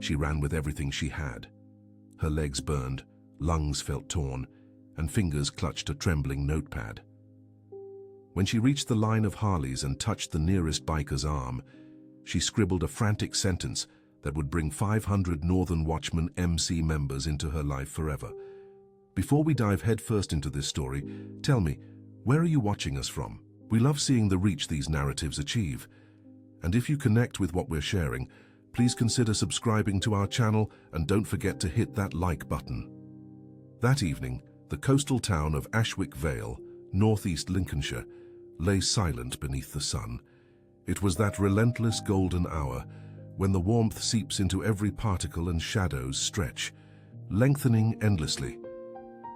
She ran with everything she had. Her legs burned, lungs felt torn, and fingers clutched a trembling notepad. When she reached the line of Harleys and touched the nearest biker's arm, she scribbled a frantic sentence that would bring 500 Northern Watchman MC members into her life forever. Before we dive headfirst into this story, tell me, where are you watching us from? We love seeing the reach these narratives achieve. And if you connect with what we're sharing, please consider subscribing to our channel and don't forget to hit that like button. That evening, the coastal town of Ashwick Vale, northeast Lincolnshire, lay silent beneath the sun. It was that relentless golden hour when the warmth seeps into every particle and shadows stretch, lengthening endlessly.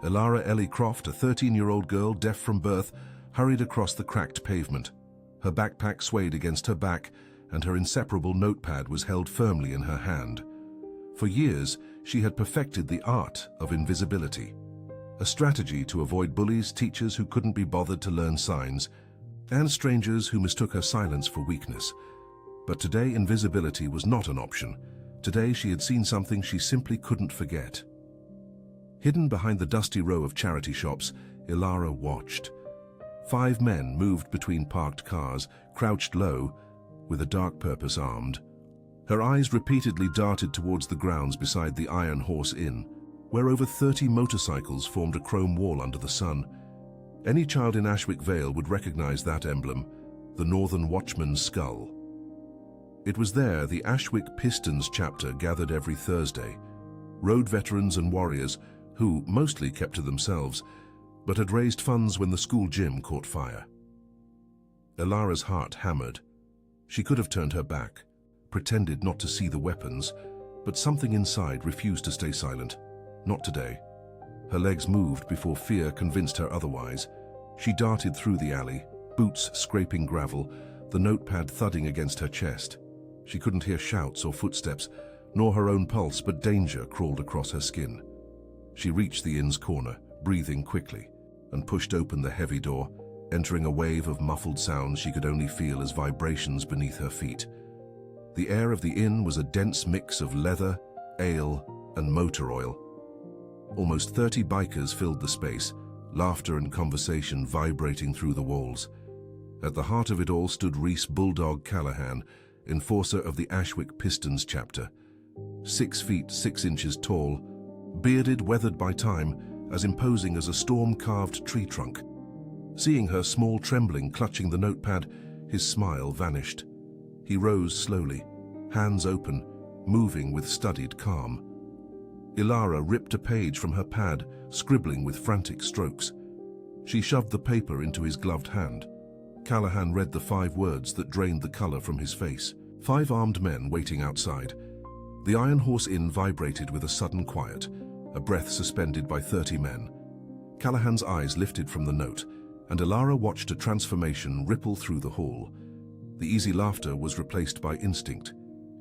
Elara Ellie Croft, a 13-year-old girl deaf from birth, hurried across the cracked pavement. Her backpack swayed against her back, and her inseparable notepad was held firmly in her hand. For years, she had perfected the art of invisibility, a strategy to avoid bullies, teachers who couldn't be bothered to learn signs, and strangers who mistook her silence for weakness. But today, invisibility was not an option. Today, she had seen something she simply couldn't forget. Hidden behind the dusty row of charity shops, Elara watched. 5 men moved between parked cars, crouched low, with a dark purpose armed. Her eyes repeatedly darted towards the grounds beside the Iron Horse Inn, where over 30 motorcycles formed a chrome wall under the sun. Any child in Ashwick Vale would recognize that emblem, the Northern Watchman's skull. It was there the Ashwick Pistons chapter gathered every Thursday, road veterans and warriors who mostly kept to themselves, but had raised funds when the school gym caught fire. Elara's heart hammered. She could have turned her back, pretended not to see the weapons, but something inside refused to stay silent. Not today. Her legs moved before fear convinced her otherwise. She darted through the alley, boots scraping gravel, the notepad thudding against her chest. She couldn't hear shouts or footsteps, nor her own pulse, but danger crawled across her skin. She reached the inn's corner, breathing quickly, and pushed open the heavy door, entering a wave of muffled sounds she could only feel as vibrations beneath her feet. The air of the inn was a dense mix of leather, ale, and motor oil. Almost 30 bikers filled the space, laughter and conversation vibrating through the walls. At the heart of it all stood Reese Bulldog Callahan, enforcer of the Ashwick Pistons chapter. 6 feet 6 inches tall, bearded, weathered by time, as imposing as a storm-carved tree trunk. Seeing her, small trembling, clutching the notepad, his smile vanished. He rose slowly, hands open, moving with studied calm. Elara ripped a page from her pad, scribbling with frantic strokes. She shoved the paper into his gloved hand. Callahan read the 5 words that drained the color from his face. 5 armed men waiting outside. The Iron Horse Inn vibrated with a sudden quiet, a breath suspended by 30 men. Callahan's eyes lifted from the note, and Elara watched a transformation ripple through the hall. The easy laughter was replaced by instinct.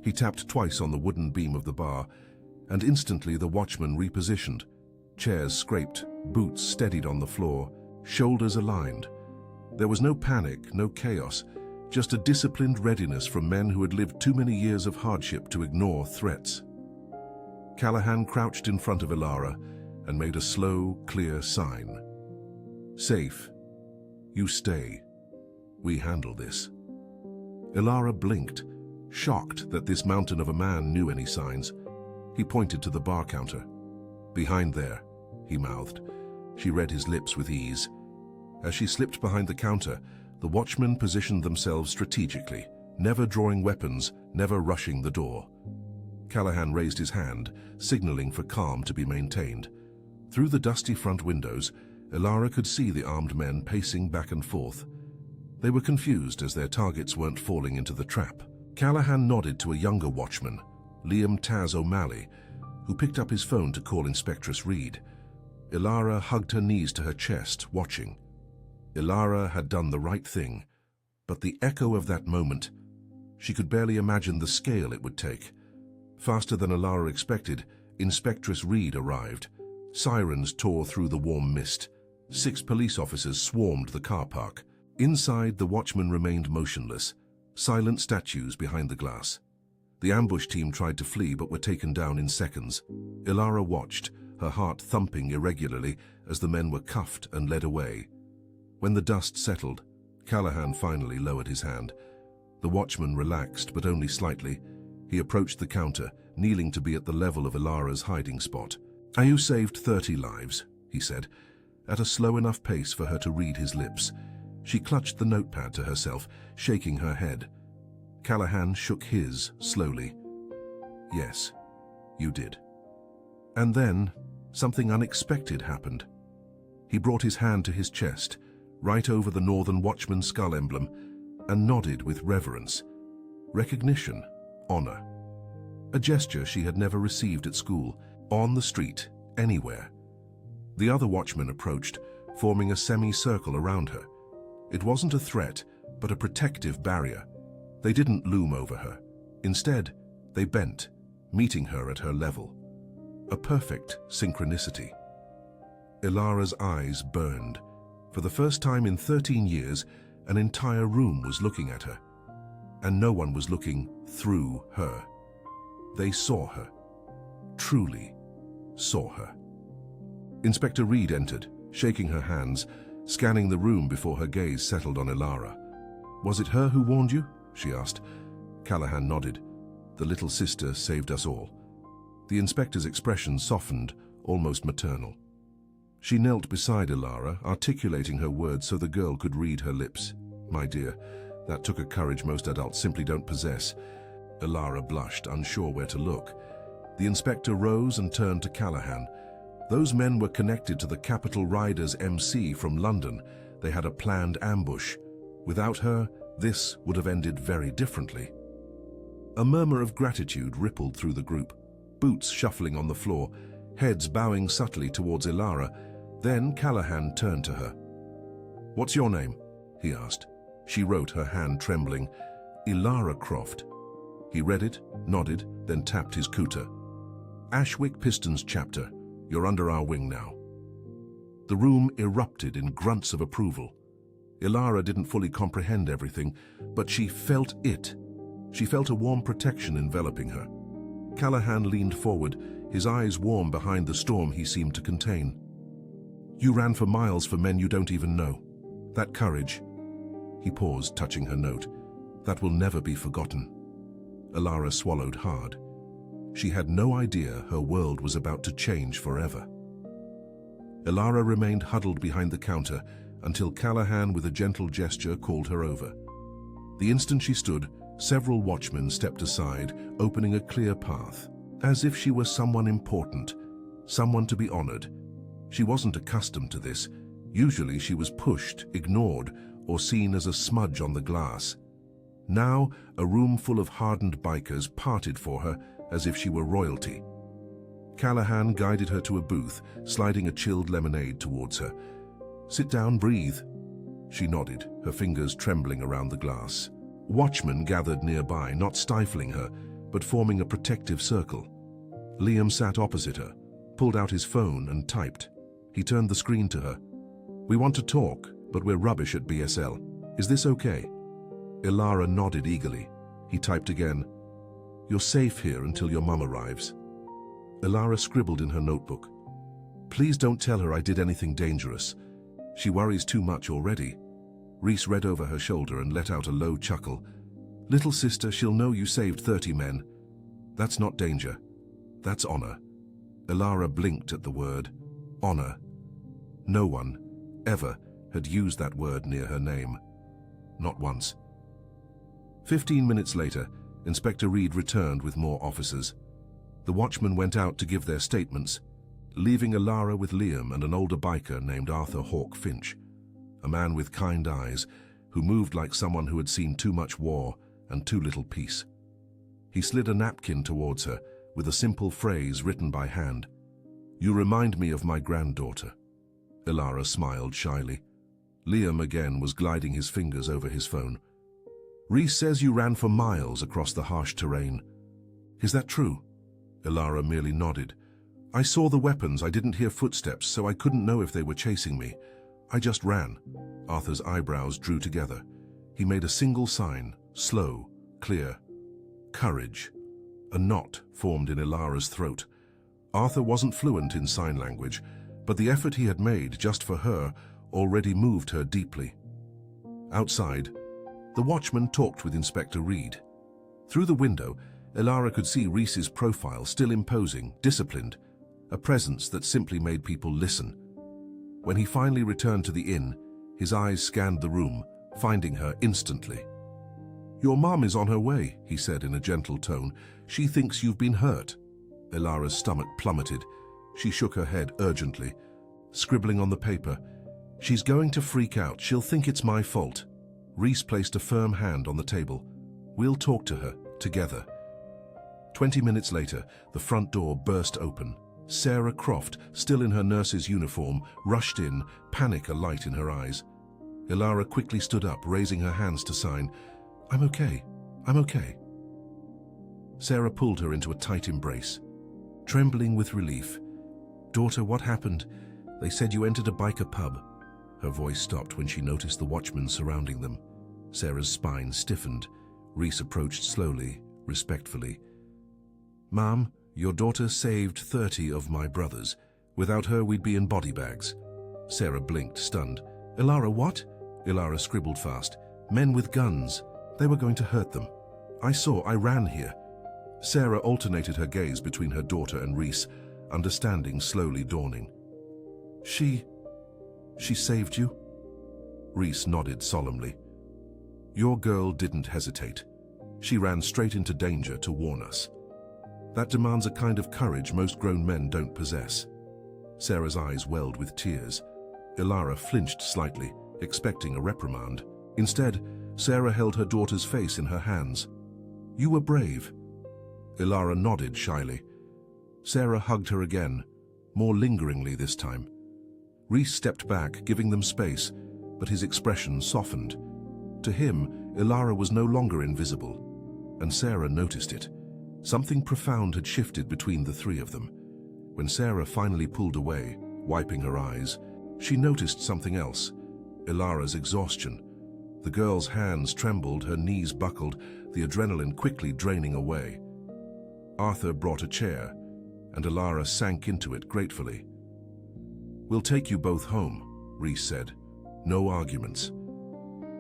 He tapped twice on the wooden beam of the bar, and instantly the watchman repositioned. Chairs scraped, boots steadied on the floor, shoulders aligned. There was no panic, no chaos, just a disciplined readiness from men who had lived too many years of hardship to ignore threats. Callahan crouched in front of Elara and made a slow, clear sign. Safe. You stay. We handle this. Elara blinked, shocked that this mountain of a man knew any signs. He pointed to the bar counter. Behind there, he mouthed. She read his lips with ease. As she slipped behind the counter, the watchmen positioned themselves strategically, never drawing weapons, never rushing the door. Callahan raised his hand, signaling for calm to be maintained. Through the dusty front windows, Elara could see the armed men pacing back and forth. They were confused as their targets weren't falling into the trap. Callahan nodded to a younger watchman, Liam Taz O'Malley, who picked up his phone to call Inspectress Reed. Elara hugged her knees to her chest, watching. Elara had done the right thing, but the echo of that moment, she could barely imagine the scale it would take. Faster than Elara expected, Inspectress Reed arrived. Sirens tore through the warm mist. 6 police officers swarmed the car park. Inside, the watchman remained motionless, silent statues behind the glass. The ambush team tried to flee but were taken down in seconds. Ilara watched, her heart thumping irregularly as the men were cuffed and led away. When the dust settled, Callahan finally lowered his hand. The watchman relaxed, but only slightly. He approached the counter, kneeling to be at the level of Ilara's hiding spot. "You saved 30 lives," he said, at a slow enough pace for her to read his lips. She clutched the notepad to herself, shaking her head. Callahan shook his slowly. "Yes, you did." And then, something unexpected happened. He brought his hand to his chest, right over the Northern Watchman skull emblem, and nodded with reverence. Recognition, honor. A gesture she had never received at school, on the street, anywhere. The other watchmen approached, forming a semicircle around her. It wasn't a threat, but a protective barrier. They didn't loom over her. Instead, they bent, meeting her at her level. A perfect synchronicity. Ilara's eyes burned. For the first time in 13 years, an entire room was looking at her. And no one was looking through her. They saw her. Truly saw her. Inspector Reed entered, shaking her hands, scanning the room before her gaze settled on Ilara. "Was it her who warned you?" she asked. Callahan nodded. "The little sister saved us all." The inspector's expression softened, almost maternal. She knelt beside Ilara, articulating her words so the girl could read her lips. "My dear, that took a courage most adults simply don't possess." Ilara blushed, unsure where to look. The inspector rose and turned to Callahan. Those men were connected to the Capital Riders MC from London. They had a planned ambush. Without her, this would have ended very differently. A murmur of gratitude rippled through the group, boots shuffling on the floor, heads bowing subtly towards Ilara. Then Callahan turned to her. "What's your name?" he asked. She wrote, her hand trembling. "Ilara Croft." He read it, nodded, then tapped his cooter. "Ashwick Pistons chapter. You're under our wing now." The room erupted in grunts of approval. Ilara didn't fully comprehend everything, but she felt it. She felt a warm protection enveloping her. Callahan leaned forward, his eyes warm behind the storm he seemed to contain. "You ran for miles for men you don't even know. That courage," he paused, touching her note, "that will never be forgotten." Ilara swallowed hard. She had no idea her world was about to change forever. Ilara remained huddled behind the counter until Callahan, with a gentle gesture, called her over. The instant she stood, several watchmen stepped aside, opening a clear path, as if she were someone important, someone to be honored. She wasn't accustomed to this. Usually she was pushed, ignored, or seen as a smudge on the glass. Now, a room full of hardened bikers parted for her as if she were royalty. Callahan guided her to a booth, sliding a chilled lemonade towards her. "Sit down, breathe." She nodded, her fingers trembling around the glass. Watchmen gathered nearby, not stifling her, but forming a protective circle. Liam sat opposite her, pulled out his phone and typed. He turned the screen to her. "We want to talk, but we're rubbish at BSL. Is this okay?" Ilara nodded eagerly. He typed again. "You're safe here until your mum arrives." Ilara scribbled in her notebook. "Please don't tell her I did anything dangerous. She worries too much already." Reese read over her shoulder and let out a low chuckle. "Little sister, she'll know you saved 30 men. That's not danger. That's honor." Ilara blinked at the word. Honor. No one, ever, had used that word near her name. Not once. 15 minutes later, Inspector Reed returned with more officers. The watchmen went out to give their statements, leaving Ilara with Liam and an older biker named Arthur Hawke Finch, a man with kind eyes who moved like someone who had seen too much war and too little peace. He slid a napkin towards her with a simple phrase written by hand. "You remind me of my granddaughter." Ilara smiled shyly. Liam again was gliding his fingers over his phone. "Reese says you ran for miles across the harsh terrain. Is that true?" Ilara merely nodded. "I saw the weapons, I didn't hear footsteps, so I couldn't know if they were chasing me. I just ran." Arthur's eyebrows drew together. He made a single sign, slow, clear. "Courage." A knot formed in Ilara's throat. Arthur wasn't fluent in sign language, but the effort he had made just for her already moved her deeply. Outside, the watchman talked with Inspector Reed. Through the window, Ilara could see Reese's profile, still imposing, disciplined, a presence that simply made people listen. When he finally returned to the inn, his eyes scanned the room, finding her instantly. "Your mom is on her way," he said in a gentle tone. "She thinks you've been hurt." Ilara's stomach plummeted. She shook her head urgently, scribbling on the paper. "She's going to freak out. She'll think it's my fault." Reese placed a firm hand on the table. "We'll talk to her, together." 20 minutes later, the front door burst open. Sarah Croft, still in her nurse's uniform, rushed in, panic alight in her eyes. Ilara quickly stood up, raising her hands to sign, "I'm okay. I'm okay." Sarah pulled her into a tight embrace. Trembling with relief, "Daughter, what happened? They said you entered a biker pub." Her voice stopped when she noticed the watchmen surrounding them. Sarah's spine stiffened. Reese approached slowly, respectfully. "Mom, your daughter saved 30 of my brothers. Without her, we'd be in body bags." Sarah blinked, stunned. "Ilara, what?" Ilara scribbled fast. "Men with guns. They were going to hurt them. I ran here." Sarah alternated her gaze between her daughter and Reese, understanding slowly dawning. She saved you?" Reese nodded solemnly. "Your girl didn't hesitate. She ran straight into danger to warn us. That demands a kind of courage most grown men don't possess." Sarah's eyes welled with tears. Ilara flinched slightly, expecting a reprimand. Instead, Sarah held her daughter's face in her hands. "You were brave." Ilara nodded shyly. Sarah hugged her again, more lingeringly this time. Reese stepped back, giving them space, but his expression softened. To him, Ilara was no longer invisible, and Sarah noticed it. Something profound had shifted between the three of them. When Sarah finally pulled away, wiping her eyes, she noticed something else: Ilara's exhaustion. The girl's hands trembled, her knees buckled, the adrenaline quickly draining away. Arthur brought a chair, and Ilara sank into it gratefully. "We'll take you both home," Reese said. "No arguments."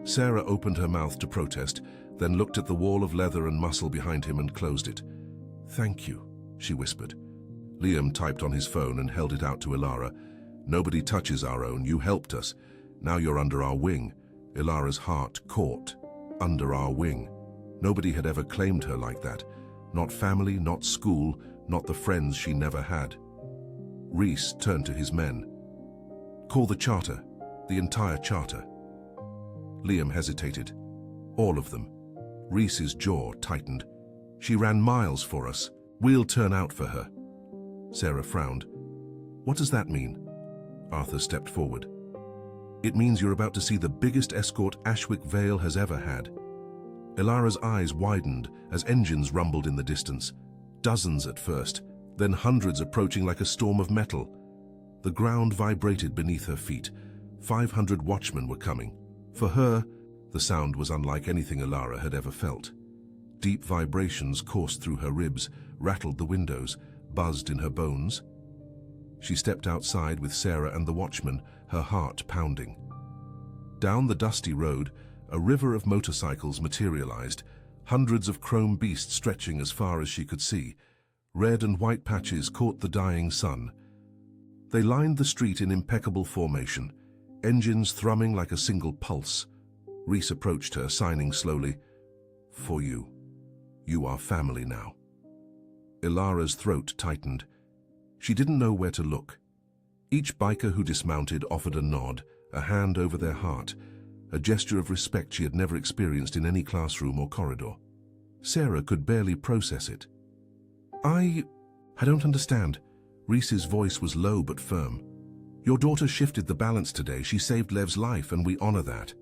Sarah opened her mouth to protest, then looked at the wall of leather and muscle behind him and closed it. "Thank you," she whispered. Liam typed on his phone and held it out to Ilara. "Nobody touches our own. You helped us. Now you're under our wing." Ilara's heart caught. Under our wing. Nobody had ever claimed her like that. Not family, not school, not the friends she never had. Reese turned to his men. "Call the charter. The entire charter." Liam hesitated. "All of them." Reese's jaw tightened. "She ran miles for us. We'll turn out for her." Sarah frowned. "What does that mean?" Arthur stepped forward. "It means you're about to see the biggest escort Ashwick Vale has ever had." Ilara's eyes widened as engines rumbled in the distance. Dozens at first, then hundreds approaching like a storm of metal. The ground vibrated beneath her feet. 500 watchmen were coming. For her, the sound was unlike anything Ilara had ever felt. Deep vibrations coursed through her ribs, rattled the windows, buzzed in her bones. She stepped outside with Sarah and the watchman, her heart pounding. Down the dusty road, a river of motorcycles materialized, hundreds of chrome beasts stretching as far as she could see. Red and white patches caught the dying sun. They lined the street in impeccable formation, engines thrumming like a single pulse. Reese approached her, signing slowly, "For you. You are family now." Ilara's throat tightened. She didn't know where to look. Each biker who dismounted offered a nod, a hand over their heart, a gesture of respect she had never experienced in any classroom or corridor. Sarah could barely process it. I don't understand." Reese's voice was low but firm. "Your daughter shifted the balance today. She saved Lev's life, and we honor that."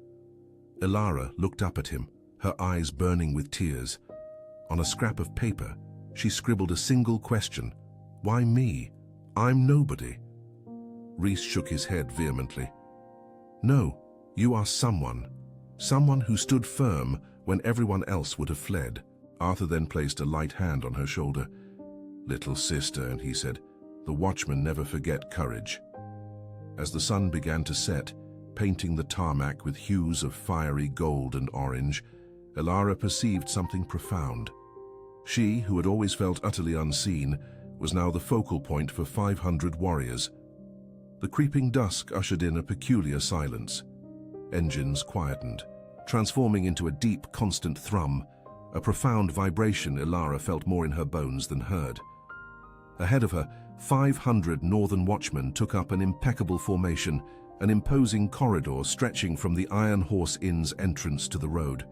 Ilara looked up at him, her eyes burning with tears. On a scrap of paper, she scribbled a single question. "Why me? I'm nobody." Reese shook his head vehemently. "No, you are someone. Someone who stood firm when everyone else would have fled." Arthur then placed a light hand on her shoulder. "Little sister," and he said, "the watchmen never forget courage." As the sun began to set, painting the tarmac with hues of fiery gold and orange, Elara perceived something profound. She, who had always felt utterly unseen, was now the focal point for 500 warriors. The creeping dusk ushered in a peculiar silence. Engines quietened, transforming into a deep, constant thrum, a profound vibration Elara felt more in her bones than heard. Ahead of her, 500 northern watchmen took up an impeccable formation, an imposing corridor stretching from the Iron Horse Inn's entrance to the road.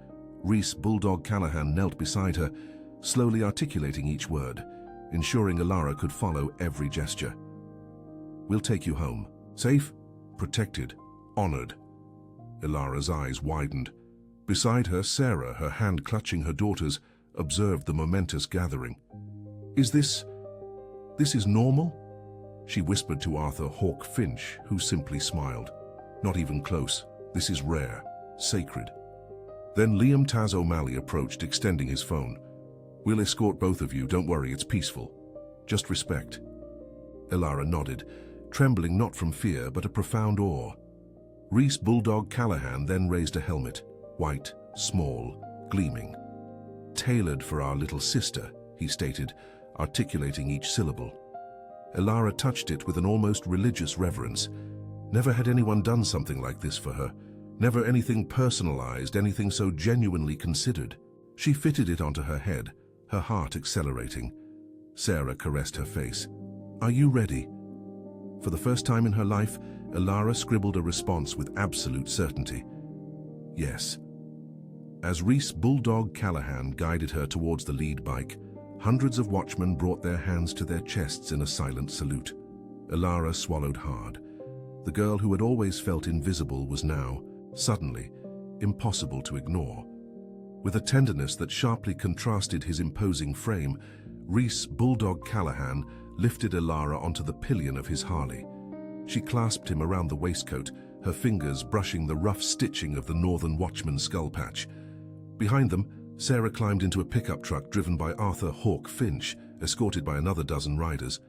Rhys Bulldog Callahan knelt beside her, slowly articulating each word, ensuring Elara could follow every gesture. "We'll take you home. Safe, protected, honored." Elara's eyes widened. Beside her, Sarah, her hand clutching her daughter's, observed the momentous gathering. This is normal?" she whispered to Arthur Hawk Finch, who simply smiled. "Not even close. This is rare, sacred." Then Liam Taz O'Malley approached, extending his phone. "We'll escort both of you, don't worry, it's peaceful. Just respect." Elara nodded, trembling not from fear but a profound awe. Rhys Bulldog Callahan then raised a helmet, white, small, gleaming. "Tailored for our little sister," he stated, articulating each syllable. Elara touched it with an almost religious reverence. Never had anyone done something like this for her. Never anything personalized, anything so genuinely considered. She fitted it onto her head, her heart accelerating. Sarah caressed her face. "Are you ready?" For the first time in her life, Elara scribbled a response with absolute certainty. "Yes." As Rhys Bulldog Callahan guided her towards the lead bike, hundreds of watchmen brought their hands to their chests in a silent salute. Elara swallowed hard. The girl who had always felt invisible was now, suddenly, impossible to ignore. With a tenderness that sharply contrasted his imposing frame, Rhys Bulldog Callahan lifted Elara onto the pillion of his Harley. She clasped him around the waistcoat, her fingers brushing the rough stitching of the Northern Watchman's skull patch. Behind them, Sarah climbed into a pickup truck driven by Arthur Hawk Finch, escorted by another dozen riders.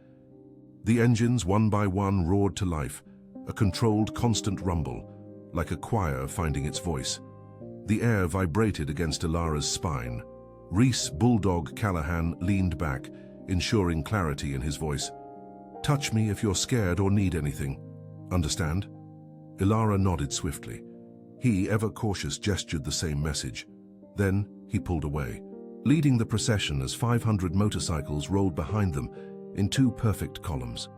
The engines, one by one, roared to life, a controlled, constant rumble, like a choir finding its voice. The air vibrated against Elara's spine. Rhys Bulldog Callahan leaned back, ensuring clarity in his voice. "Touch me if you're scared or need anything. Understand?" Elara nodded swiftly. He, ever cautious, gestured the same message. Then he pulled away, leading the procession as 500 motorcycles rolled behind them in two perfect columns.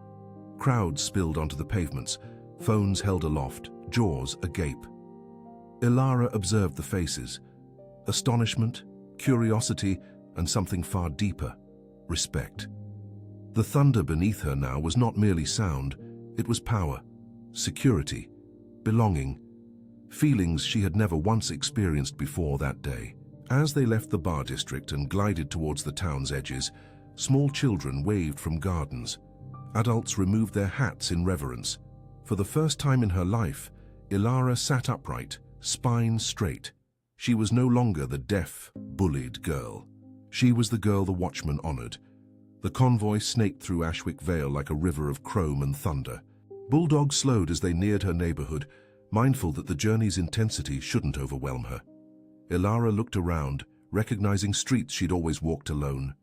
Crowds spilled onto the pavements, phones held aloft, jaws agape. Elara observed the faces. Astonishment, curiosity, and something far deeper, respect. The thunder beneath her now was not merely sound, it was power, security, belonging, feelings she had never once experienced before that day. As they left the bar district and glided towards the town's edges, small children waved from gardens. Adults removed their hats in reverence. For the first time in her life, Elara sat upright, spine straight. She was no longer the deaf, bullied girl. She was the girl the watchman honored. The convoy snaked through Ashwick Vale like a river of chrome and thunder. Bulldog slowed as they neared her neighborhood, mindful that the journey's intensity shouldn't overwhelm her. Elara looked around, recognizing streets she'd always walked alone.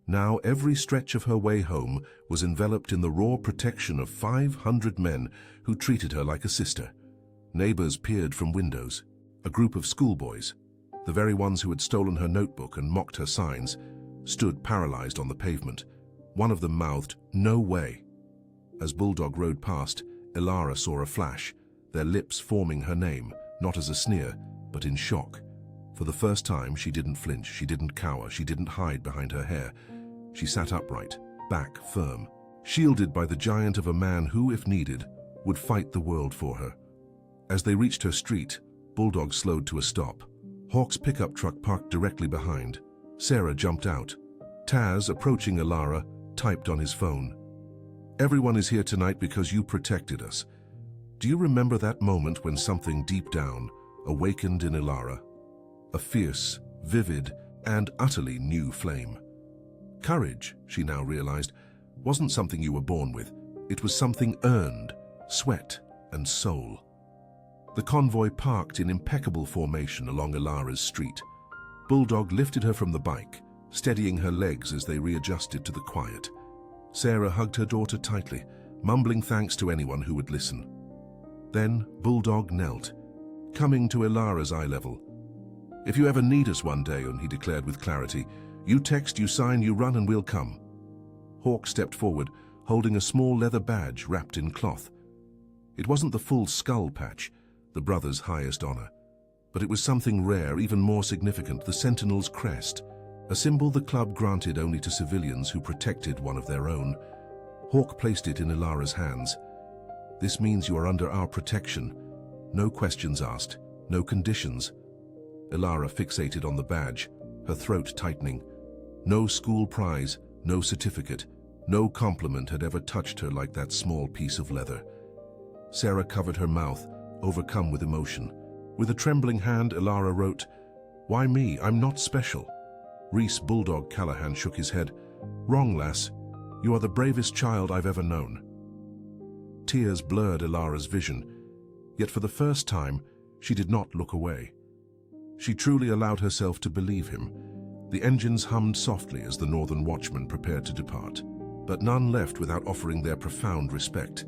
Now every stretch of her way home was enveloped in the raw protection of 500 men who treated her like a sister. Neighbors peered from windows. A group of schoolboys, the very ones who had stolen her notebook and mocked her signs, stood paralyzed on the pavement. One of them mouthed, "No way." As Bulldog rode past, Elara saw a flash, their lips forming her name, not as a sneer, but in shock. For the first time, she didn't flinch, she didn't cower, she didn't hide behind her hair. She sat upright, back firm, shielded by the giant of a man who, if needed, would fight the world for her. As they reached her street, Bulldog slowed to a stop. Hawk's pickup truck parked directly behind. Sarah jumped out. Taz, approaching Elara, typed on his phone. "Everyone is here tonight because you protected us." Do you remember that moment when something deep down awakened in Elara? A fierce, vivid, and utterly new flame. Courage, she now realized, wasn't something you were born with. It was something earned, sweat and soul. The convoy parked in impeccable formation along Ilara's street. Bulldog lifted her from the bike, steadying her legs as they readjusted to the quiet. Sarah hugged her daughter tightly, mumbling thanks to anyone who would listen. Then Bulldog knelt, coming to Ilara's eye level. "If you ever need us one day," he declared with clarity, "you text, you sign, you run, and we'll come." Hawk stepped forward, holding a small leather badge wrapped in cloth. It wasn't the full skull patch, the brothers' highest honor, but it was something rare, even more significant, the Sentinel's crest, a symbol the club granted only to civilians who protected one of their own. Hawk placed it in Ilara's hands. "This means you are under our protection. No questions asked, no conditions." Ilara fixated on the badge, her throat tightening. No school prize, no certificate, no compliment had ever touched her like that small piece of leather. Sarah covered her mouth, overcome with emotion. With a trembling hand, Ilara wrote, "Why me? I'm not special." Reese Bulldog Callahan shook his head. "Wrong, lass. You are the bravest child I've ever known." Tears blurred Ilara's vision, yet for the first time, she did not look away. She truly allowed herself to believe him. The engines hummed softly as the Northern Watchmen prepared to depart, but none left without offering their profound respect.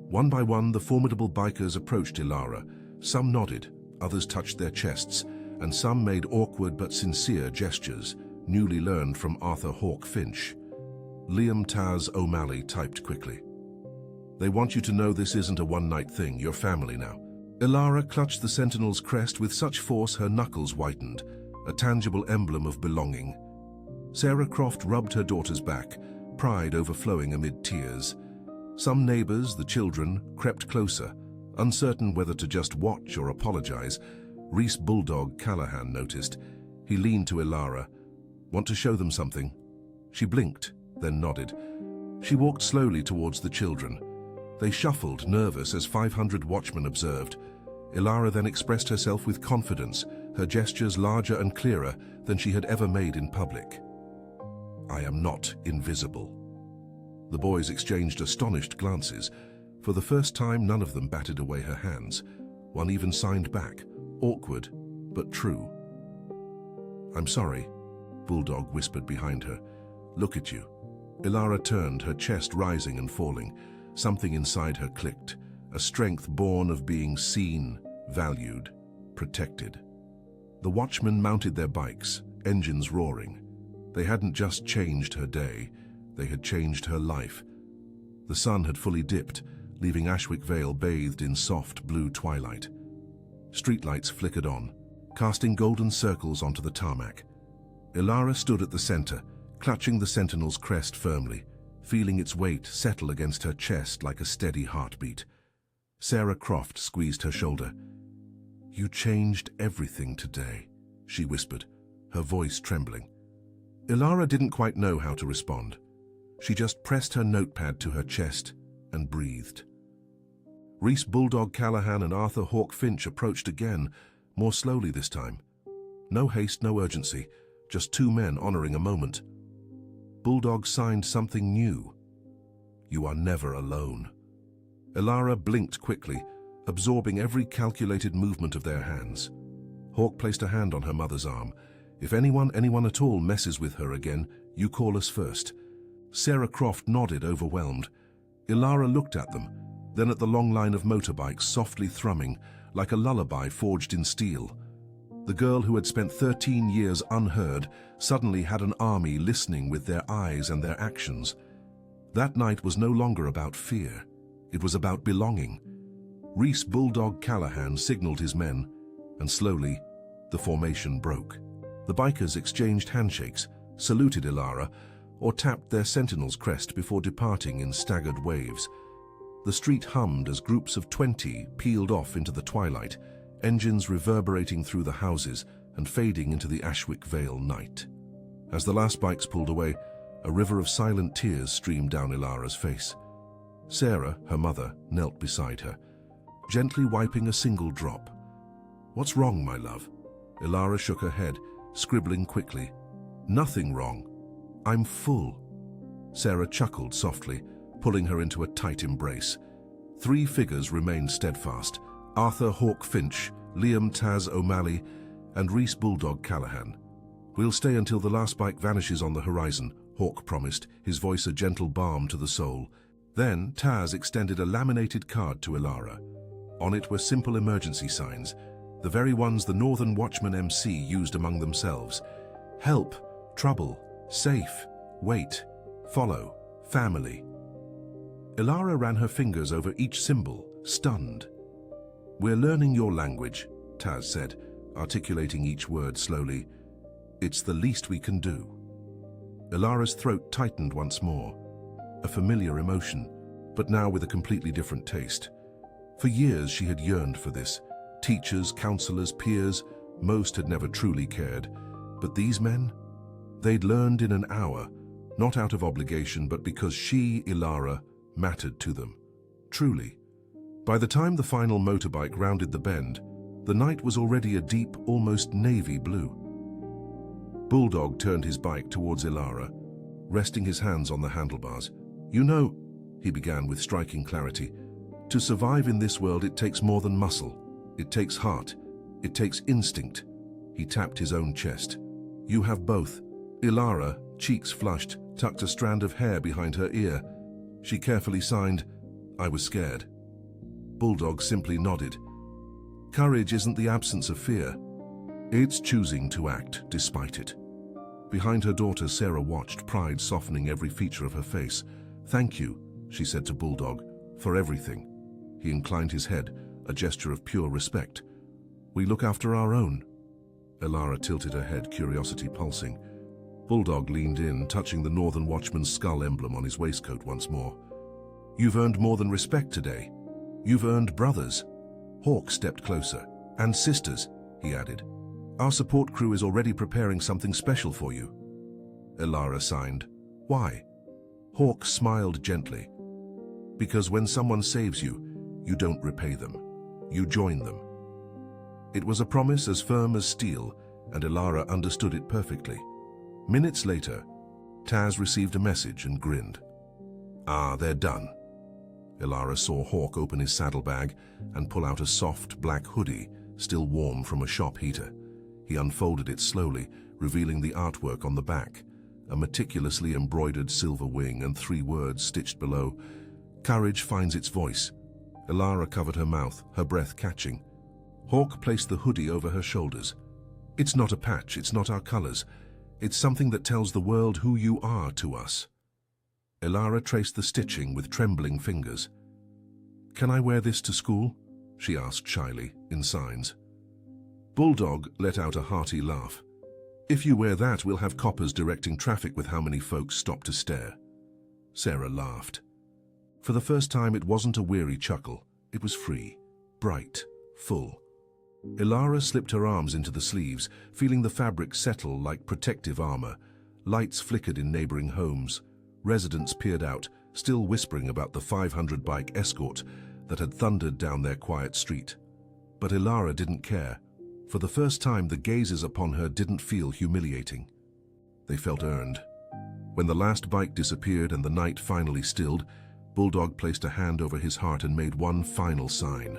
One by one, the formidable bikers approached Ilara. Some nodded, others touched their chests, and some made awkward but sincere gestures, newly learned from Arthur Hawk Finch. Liam Taz O'Malley typed quickly. "They want you to know this isn't a one-night thing, you're family now." Ilara clutched the Sentinel's crest with such force her knuckles whitened, a tangible emblem of belonging. Sarah Croft rubbed her daughter's back, pride overflowing amid tears. Some neighbors, the children, crept closer, uncertain whether to just watch or apologize. Reese Bulldog Callahan noticed. He leaned to Ilara. "Want to show them something?" She blinked, then nodded. She walked slowly towards the children. They shuffled, nervous, as 500 watchmen observed. Ilara then expressed herself with confidence, her gestures larger and clearer than she had ever made in public. "I am not invisible." The boys exchanged astonished glances. For the first time, none of them batted away her hands. One even signed back, awkward, but true. "I'm sorry," Bulldog whispered behind her. "Look at you." Ilara turned, her chest rising and falling. Something inside her clicked, a strength born of being seen, valued, protected. The watchmen mounted their bikes, engines roaring. They hadn't just changed her day, they had changed her life. The sun had fully dipped, leaving Ashwick Vale bathed in soft blue twilight. Streetlights flickered on, casting golden circles onto the tarmac. Ilara stood at the center, clutching the Sentinel's crest firmly, feeling its weight settle against her chest like a steady heartbeat. Sarah Croft squeezed her shoulder. "You changed everything today," she whispered, her voice trembling. Ilara didn't quite know how to respond. She just pressed her notepad to her chest and breathed. Reese Bulldog Callahan and Arthur Hawk Finch approached again, more slowly this time. No haste, no urgency, just two men honoring a moment. Bulldog signed something new. "You are never alone." Ilara blinked quickly, absorbing every calculated movement of their hands. Hawk placed a hand on her mother's arm. "If anyone at all messes with her again, you call us first." Sarah Croft nodded, overwhelmed. Ilara looked at them, then at the long line of motorbikes softly thrumming, like a lullaby forged in steel. The girl who had spent 13 years unheard suddenly had an army listening with their eyes and their actions. That night was no longer about fear. It was about belonging. Reese Bulldog Callahan signaled his men, and slowly, the formation broke. The bikers exchanged handshakes, saluted Ilara, or tapped their Sentinel's crest before departing in staggered waves. The street hummed as groups of 20 peeled off into the twilight, engines reverberating through the houses and fading into the Ashwick Vale night. As the last bikes pulled away, a river of silent tears streamed down Ilara's face. Sarah, her mother, knelt beside her, gently wiping a single drop. "What's wrong, my love?" Ilara shook her head, scribbling quickly. Nothing wrong. I'm full. Sarah chuckled softly, pulling her into a tight embrace. 3 figures remained steadfast: Arthur Hawk Finch, Liam Taz O'Malley, and Reese Bulldog Callahan. We'll stay until the last bike vanishes on the horizon, Hawk promised, his voice a gentle balm to the soul. Then Taz extended a laminated card to Ilara. On it were simple emergency signs, the very ones the Northern Watchman MC used among themselves. Help, trouble, safe, wait, follow, family. Ilara ran her fingers over each symbol, stunned. We're learning your language, Taz said, articulating each word slowly. It's the least we can do. Ilara's throat tightened once more, a familiar emotion, but now with a completely different taste. For years she had yearned for this. Teachers, counselors, peers, most had never truly cared. But these men? They'd learned in an hour, not out of obligation, but because she, Ilara, mattered to them. Truly. By the time the final motorbike rounded the bend, the night was already a deep, almost navy blue. Bulldog turned his bike towards Ilara, resting his hands on the handlebars. You know, he began with striking clarity, to survive in this world it takes more than muscle. It takes heart. It takes instinct. He tapped his own chest. You have both. Ilara, cheeks flushed, tucked a strand of hair behind her ear. She carefully signed, I was scared. Bulldog simply nodded. Courage isn't the absence of fear. It's choosing to act despite it. Behind her daughter, Sarah watched, pride softening every feature of her face. Thank you, she said to Bulldog, for everything. He inclined his head, a gesture of pure respect. We look after our own. Ilara tilted her head, curiosity pulsing. Bulldog leaned in, touching the Northern Watchman's skull emblem on his waistcoat once more. You've earned more than respect today. You've earned brothers. Hawk stepped closer. And sisters, he added. Our support crew is already preparing something special for you. Ilara signed. Why? Hawk smiled gently. Because when someone saves you, you don't repay them. You join them. It was a promise as firm as steel, and Ilara understood it perfectly. Minutes later, Taz received a message and grinned. Ah, they're done. Ilara saw Hawk open his saddlebag and pull out a soft black hoodie, still warm from a shop heater. He unfolded it slowly, revealing the artwork on the back, a meticulously embroidered silver wing and 3 words stitched below. Courage finds its voice. Ilara covered her mouth, her breath catching. Hawk placed the hoodie over her shoulders. It's not a patch, it's not our colors. It's something that tells the world who you are to us. Ilara traced the stitching with trembling fingers. Can I wear this to school? She asked shyly, in signs. Bulldog let out a hearty laugh. If you wear that, we'll have coppers directing traffic with how many folks stop to stare. Sarah laughed. For the first time, it wasn't a weary chuckle. It was free, bright, full. Ilara slipped her arms into the sleeves, feeling the fabric settle like protective armor. Lights flickered in neighboring homes. Residents peered out, still whispering about the 500-bike escort that had thundered down their quiet street. But Ilara didn't care. For the first time, the gazes upon her didn't feel humiliating. They felt earned. When the last bike disappeared and the night finally stilled, Bulldog placed a hand over his heart and made one final sign.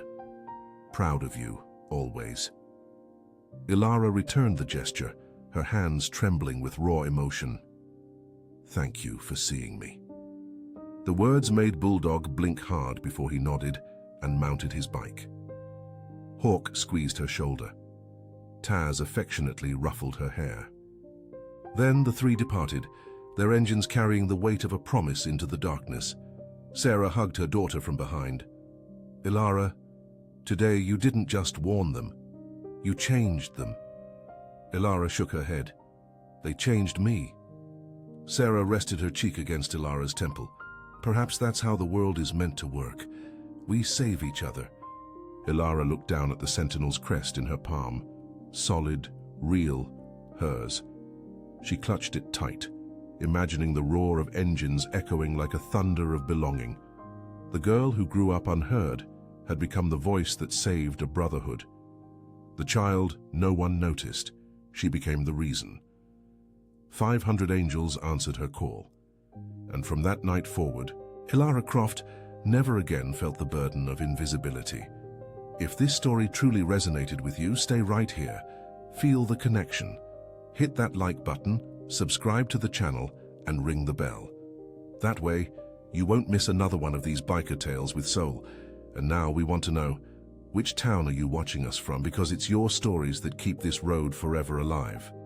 Proud of you, always. Ilara returned the gesture, her hands trembling with raw emotion. Thank you for seeing me. The words made Bulldog blink hard before he nodded and mounted his bike. Hawk squeezed her shoulder. Taz affectionately ruffled her hair. Then the 3 departed, their engines carrying the weight of a promise into the darkness. Sarah hugged her daughter from behind. Ilara, today you didn't just warn them. You changed them. Ilara shook her head. They changed me. Sarah rested her cheek against Ilara's temple. Perhaps that's how the world is meant to work. We save each other. Ilara looked down at the Sentinel's crest in her palm. Solid, real, hers. She clutched it tight, imagining the roar of engines echoing like a thunder of belonging. The girl who grew up unheard had become the voice that saved a brotherhood. The child no one noticed, she became the reason. 500 angels answered her call. And from that night forward, Ilara Croft never again felt the burden of invisibility. If this story truly resonated with you, stay right here. Feel the connection. Hit that like button, subscribe to the channel, and ring the bell. That way, you won't miss another one of these biker tales with soul. And now we want to know, which town are you watching us from? Because it's your stories that keep this road forever alive.